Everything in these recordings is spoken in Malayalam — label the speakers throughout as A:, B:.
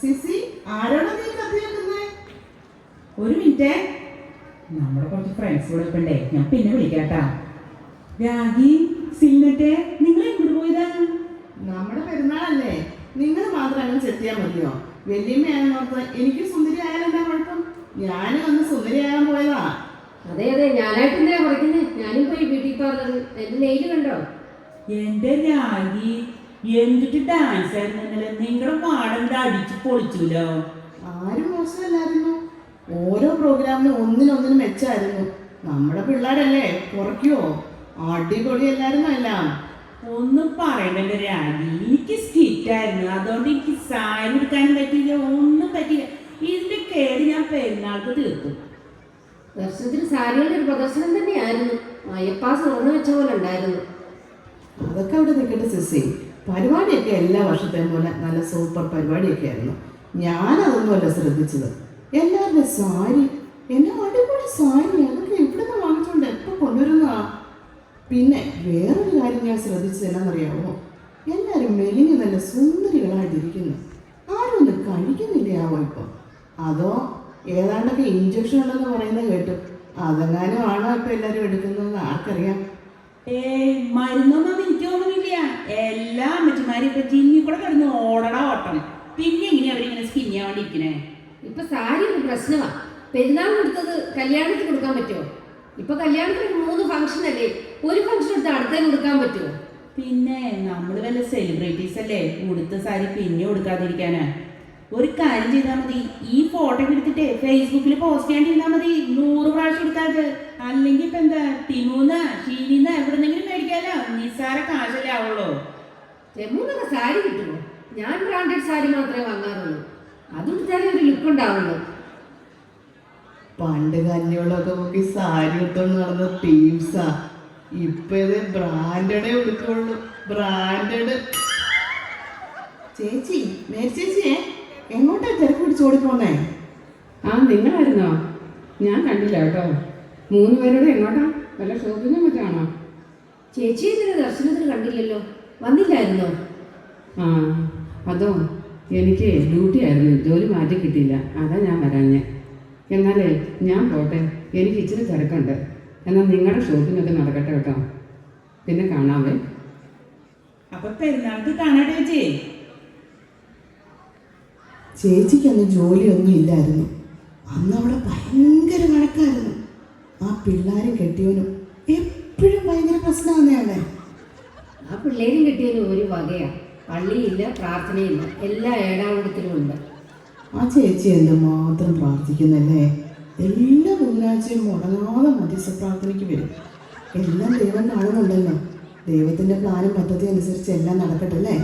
A: സിസി ആരോടാ നീ കത്തിയേക്കുന്നേ?
B: ഒരു മിനിറ്റ്, നമ്മുടെ കുറച്ച് ഫ്രണ്ട്സ് കൂടെ ഇപ്പണ്ടേ, ഞാൻ പിന്നെ വിളിക്കാട്ടാ. രാഗി, സിൽനറ്റെ, നിങ്ങൾ എങ്ങോട്ട് പോയതാ?
A: നമ്മുടെ പെരുന്നാളല്ലേ, നിങ്ങൾ മാത്രം അങ്ങനെ ചെത്തിയാൽ മതിയോ? വല്യമ്മയാണെന്നോർത്ത് എനിക്ക് സുന്ദരി ആയാലെന്താ കുഴപ്പം? ഞാനും അന്ന് സുന്ദരിയാകാൻ പോയതാ.
C: അതെ അതെ, ഞാനായിട്ട് എന്തിനാ കുറയ്ക്കുന്നത്? ഞാനും പോയി ബ്യൂട്ടി പാർലർ. എന്റെ നെയില് കണ്ടോ?
B: എന്റെ രാഗി, എന്തിട്ട് ഡാൻസ് ആയിരുന്നല്ലേ, നിങ്ങളുടെ പാടെന്താ അടിച്ചു പൊളിച്ചൂലോ.
A: ആരും മോശമല്ലായിരുന്നു, ഓരോ പ്രോഗ്രാമിനും ഒന്നിനൊന്നിനും മെച്ചായിരുന്നു. നമ്മുടെ പിള്ളേരല്ലേ, കുറയ്ക്കുവോ? അടിപൊളിയല്ലായിരുന്നു എല്ലാം.
B: ഒന്നും പറയണ്ട രാഗി, എനിക്ക് സ്കിറ്റായിരുന്നു, അതുകൊണ്ട് എനിക്ക് സാരി എടുക്കാനും പറ്റിയില്ല, ഒന്നും പറ്റിയില്ല. ഇതിന്റെ കേട് ഞാൻ പെരുന്നാൾക്ക് തീർത്തു.
C: ദർശനത്തിന് സാരികളുടെ ഒരു പ്രദർശനം തന്നെയായിരുന്നു. അയ്യപ്പാസ് തുറന്നു വെച്ച പോലെ ഉണ്ടായിരുന്നു.
A: അതൊക്കെ അവിടെ നിൽക്കട്ടെ സിസി, പരിപാടിയൊക്കെ എല്ലാ വർഷത്തെയും പോലെ നല്ല സൂപ്പർ പരിപാടിയൊക്കെ ആയിരുന്നു. ഞാനതൊന്നുമല്ല ശ്രദ്ധിച്ചത്. എല്ലാവരുടെ സാരി എന്നാ അടിപൊളി സാരി, അതൊക്കെ എവിടെ നിന്ന് വാങ്ങിച്ചുകൊണ്ട് എപ്പോൾ കൊണ്ടുവരുന്നതാ. പിന്നെ വേറൊരു കാര്യം ഞാൻ ശ്രദ്ധിച്ചത് എന്നാണെന്നറിയാമോ? എല്ലാവരും മെലിഞ്ഞ് നല്ല സുന്ദരികളായിട്ടിരിക്കുന്നു. ആരും ഒന്നും കഴിക്കുന്നില്ലയാവോ ഇപ്പം? അതോ ഏതാണ്ടൊക്കെ ഇഞ്ചക്ഷൻ ഉണ്ടെന്ന് പറയുന്നത് കേട്ടു. അതെങ്ങാനും ആണോ ഇപ്പം എല്ലാവരും എടുക്കുന്നതെന്ന് ആർക്കറിയാം.
B: മരുന്നൊന്നും എനിക്ക് തോന്നുന്നില്ല. എല്ലാ അമ്മച്ചിമാരും ഇപ്പൊ ജിമ്മി കൂടെ കിടന്ന് ഓടണ ഓട്ടം. പിന്നെ എങ്ങനെയാ അവരിങ്ങനെ സ്കിന്നി ആവാണ്ടിരിക്കണേ?
C: ഇപ്പൊ സാരി ഒരു പ്രശ്നമാ. പെരുന്നാളിന് കൊടുത്തത് കല്യാണത്തിന് കൊടുക്കാൻ പറ്റുമോ? ഇപ്പൊ കല്യാണത്തിന് 3 ഫംഗ്ഷൻ അല്ലേ, ഒരു ഫംഗ്ഷൻ എടുത്ത് അടുത്തേന് കൊടുക്കാൻ പറ്റുമോ?
B: പിന്നെ നമ്മൾ വല്ല സെലിബ്രിറ്റീസ് അല്ലേ, ഉടുത്ത സാരി പിന്നെ കൊടുക്കാതിരിക്കാനാ? ഒരു കാര്യം ചെയ്താൽ മതി, ഈ ഫോട്ടോ എടുത്തിട്ട് ഫേസ്ബുക്കിൽ പോസ്റ്റ് ചെയ്യാണ്ടിരുന്നാൽ മതി. 100 പ്രാവശ്യം എടുക്കാത്. അല്ലെങ്കിൽ ഇപ്പൊ എന്താ, ടിമൂന്ന ഷീനിന്ന എവിടെന്നെങ്കിലും മേടിക്കാലോ, നിസ്സാര കാശല്ലേ ആവുള്ളൂ.
C: ജമ്മുന്നൊക്കെ സാരി കിട്ടുമോ? ഞാൻ ബ്രാൻഡഡ് സാരി മാത്രമേ വാങ്ങാറുള്ളൂ. അതെടുത്താലേ ഒരു ലുക്ക് ഉണ്ടാവുള്ളൂ.
A: പണ്ട് കഞ്ഞിവെള്ളമൊക്കെ നോക്കി സാരി എടുത്തോണ്ട് നടന്ന ടീംസാ. ഇപ്പൊ ഇത് ബ്രാൻഡഡേ എടുക്കുള്ളൂ, ബ്രാൻഡഡ്. ചേച്ചി, മേരി ചേച്ചിയെ എങ്ങോട്ടാ തിരക്ക് പിടിച്ചോടി പോന്നേ?
D: നിങ്ങളായിരുന്നോ? ഞാൻ കണ്ടില്ല കേട്ടോ. 3 പേരോട് എങ്ങോട്ടാ? വല്ല ഷോപ്പിങ്ങോ മറ്റാണോ?
C: ചേച്ചി ഇതിന് ദർശനത്തിന് കണ്ടില്ലല്ലോ, വന്നില്ലായിരുന്നോ?
D: അതോ, എനിക്ക് ഡ്യൂട്ടി ആയിരുന്നു, ജോലി മാറ്റി കിട്ടിയില്ല, അതാ ഞാൻ വരാഞ്ഞേ. എന്നാലേ ഞാൻ പോട്ടെ, എനിക്ക് ഇച്ചിരി തിരക്കുണ്ട്. എന്നാൽ നിങ്ങളുടെ ഷോപ്പിങ്ങൊക്കെ നടക്കട്ടെ കേട്ടോ. പിന്നെ കാണാവേ.
B: അപ്പൊ പെരുന്നാൾക്ക് കാണാട്ടെ ചേച്ചി.
A: ചേച്ചിക്ക് അന്ന് ജോലിയൊന്നും ഇല്ലായിരുന്നു. അന്ന് അവിടെ ഭയങ്കര കണക്കായിരുന്നു. ആ പിള്ളേരും കെട്ടിയവനും എപ്പോഴും ഭയങ്കര പ്രശ്നമാണെന്നേ.
C: ആ പിള്ളേരും കിട്ടിയതിന് ഒരു വകയാ. പള്ളിയില്ല, പ്രാർത്ഥനയില്ല, എല്ലാ ഏടാകൂടത്തിലും ഉണ്ട്.
A: ആ ചേച്ചി എന്തുമാത്രം പ്രാർത്ഥിക്കുന്നല്ലേ. എല്ലാ ബുധനാഴ്ചയും മുടങ്ങാതെ മധ്യസ്ഥ പ്രാർത്ഥനയ്ക്ക് വരും. എല്ലാം ദൈവം കാണുന്നുണ്ടല്ലോ. ദൈവത്തിൻ്റെ പ്ലാനും പദ്ധതി അനുസരിച്ച് എല്ലാം നടക്കട്ടല്ലേ.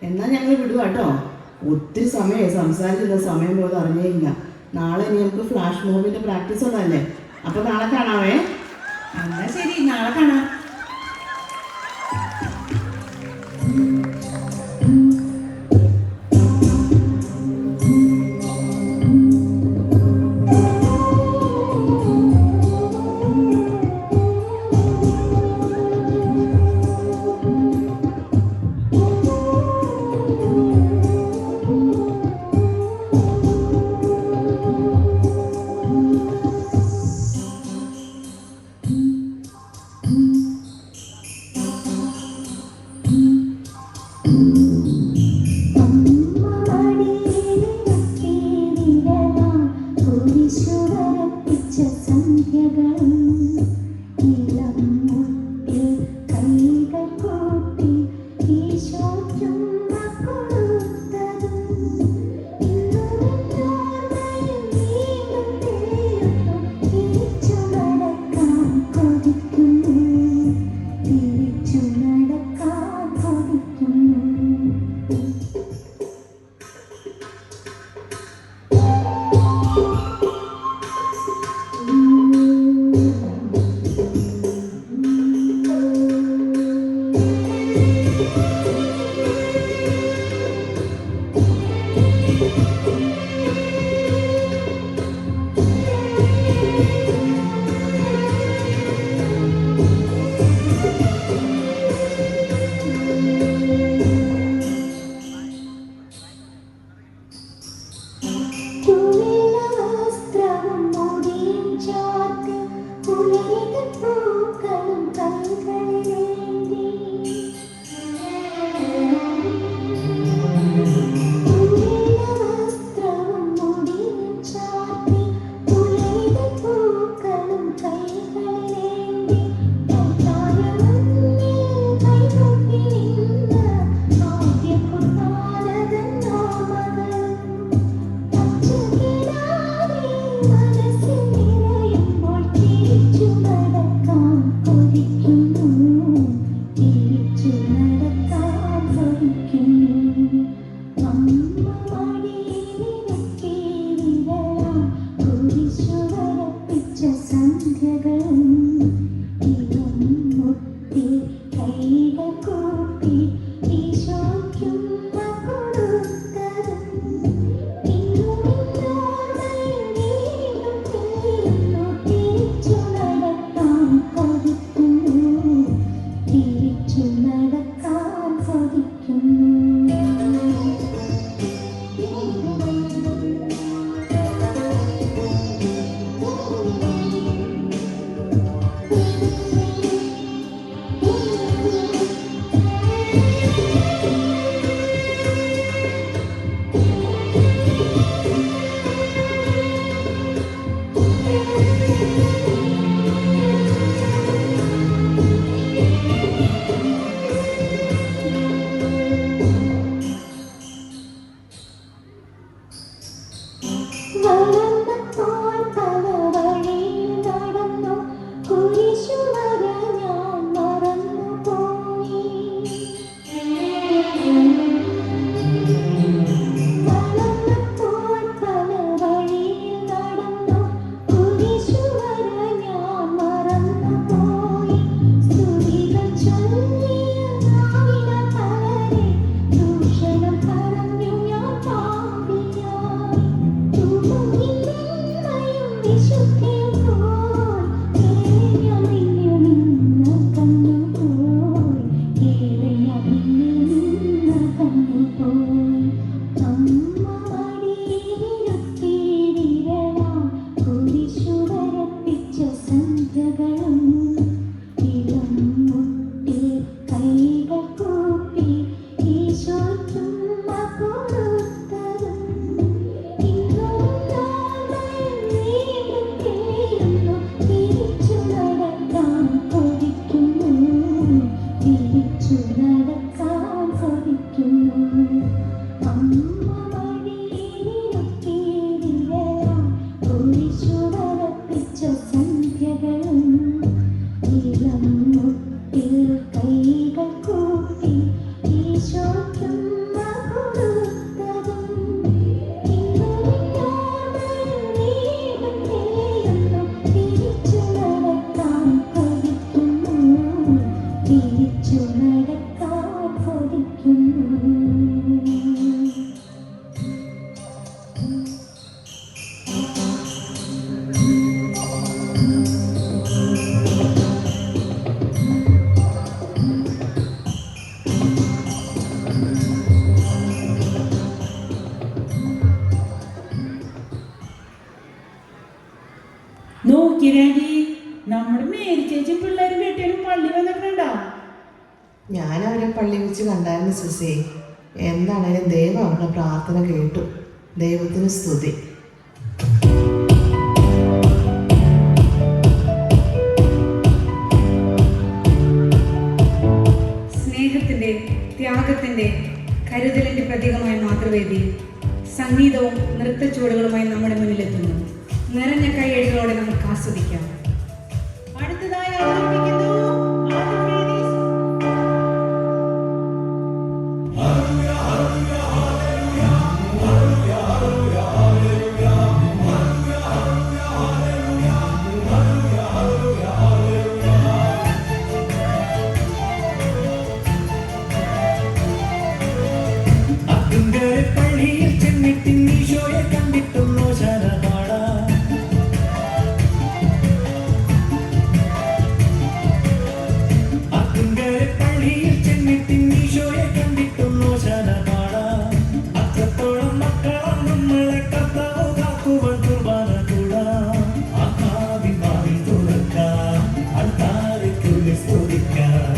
A: എന്നാൽ ഞങ്ങൾ വിടുക കേട്ടോ. ഒത്തിരി സമയമായി സംസാരിക്കുന്ന, സമയം പോയത് അറിഞ്ഞേയില്ല. നാളെ ഇനി നമുക്ക് ഫ്ലാഷ് മോബിൻ്റെ പ്രാക്ടീസ് ഉള്ളതല്ലേ. അപ്പോൾ നാളെ കാണാവേ.
B: എന്നാ ശരി, നാളെ കാണാം. നോക്കിയാണ്ടി നമ്മുടെ മേരി ചേച്ചി പിള്ളേരും കെട്ടിയാലും പള്ളി വന്നിട്ടുണ്ടോ?
A: ഞാൻ അവരെ പള്ളി വെച്ച് കണ്ടായിരുന്നു സിസേ. എന്താണേലും ദൈവം അവരുടെ പ്രാർത്ഥന കേട്ടു. ദൈവത്തിന് സ്തുതി.
E: സ്നേഹത്തിൻ്റെ, ത്യാഗത്തിൻ്റെ, കരുതലിൻ്റെ പ്രതീകമായ മാതൃവേദി സംഗീതവും നൃത്തച്ചുവടുകളുമായി നമ്മുടെ മുന്നിലെത്തുന്നു. നിറഞ്ഞ കൈയടികളോടെ നമുക്ക് ആസ്വദിക്കാം.
B: അടുത്തതായി അവതരിപ്പിക്കുന്നു
F: പള്ളിയിൽ ചെന്നിട്ട് ഈശോയെ കണ്ടിട്ടുള്ളോ ശരപാട. പള്ളിയിൽ ചെന്നിട്ട് ഈശോയെ കണ്ടിട്ടുള്ളോ ശരപാട. അത്രത്തോളം മക്കളാണ് നമ്മളെ കർത്താവ് കാക്കുവാൻ കുർബാന കൂടാം. ആത്മാവിൻ വാതിൽ തുറക്കാം, അൾത്താരയ്ക്കുള്ളിൽ സ്തുതിക്കാം.